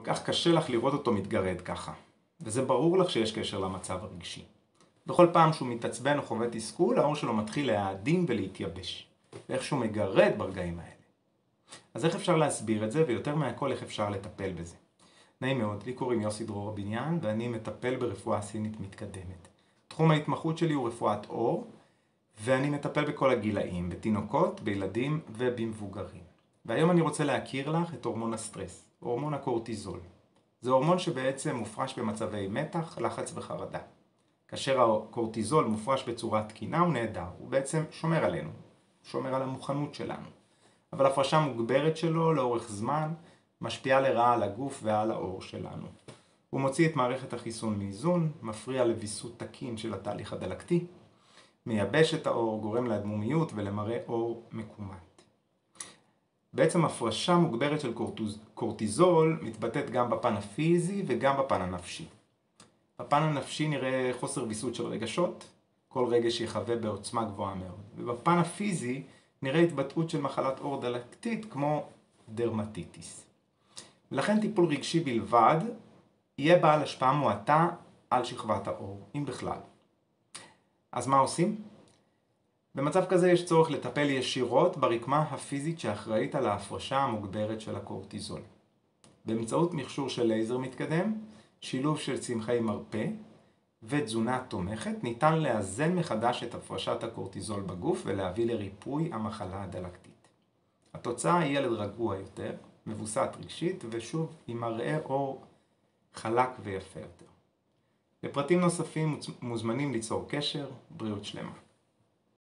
כך קשה לך לראות אותו מתגרד ככה. וזה ברור לך שיש קשר למצב הרגשי. בכל פעם שהוא מתעצבן או חווה תסכול, האור שלו מתחיל להאדים ולהתייבש. ואיך שהוא מגרד ברגעים האלה. אז איך אפשר להסביר את זה, ויותר מהכל איך אפשר לטפל בזה? נעים מאוד, לי קוראים יוסי דרור בניין, ואני מטפל ברפואה סינית מתקדמת. תחום ההתמחות שלי הוא רפואת עור, ואני מטפל בכל הגילאים, בתינוקות, בילדים ובמבוגרים. והיום אני רוצה להכיר לך את הורמון הסטרס, הורמון הקורטיזול. זה הורמון שבעצם מופרש במצבי מתח, לחץ וחרדה. כאשר הקורטיזול מופרש בצורה תקינה הוא נהדר, הוא בעצם שומר עלינו, שומר על המוכנות שלנו. אבל הפרשה מוגברת שלו לאורך זמן משפיעה לרעה על הגוף ועל העור שלנו. הוא מוציא את מערכת החיסון מאיזון, מפריע לוויסות תקין של התהליך הדלקתי, מייבש את העור, גורם לאדמומיות ולמראה עור מקומט. בעצם הפרשה מוגברת של קורטיזול מתבטאת גם בפן הפיזי וגם בפן הנפשי. בפן הנפשי נראה חוסר ויסות של רגשות, כל רגש יחווה בעוצמה גבוהה מאוד. ובפן הפיזי נראה התבטאות של מחלת עור דלקתית כמו דרמטיטיס. ולכן טיפול רגשי בלבד יהיה בעל השפעה מועטה על שכבת העור, אם בכלל. אז מה עושים? במצב כזה יש צורך לטפל ישירות ברקמה הפיזית שאחראית על ההפרשה המוגברת של הקורטיזול. באמצעות מכשור של לייזר מתקדם, שילוב של צמחי מרפא ותזונה תומכת, ניתן לאזן מחדש את הפרשת הקורטיזול בגוף ולהביא לריפוי המחלה הדלקתית. התוצאה היא ילד רגוע יותר, מבוסת רגשית ושוב עם מראה עור חלק ויפה יותר. לפרטים נוספים מוזמנים ליצור קשר, בריאות שלמה.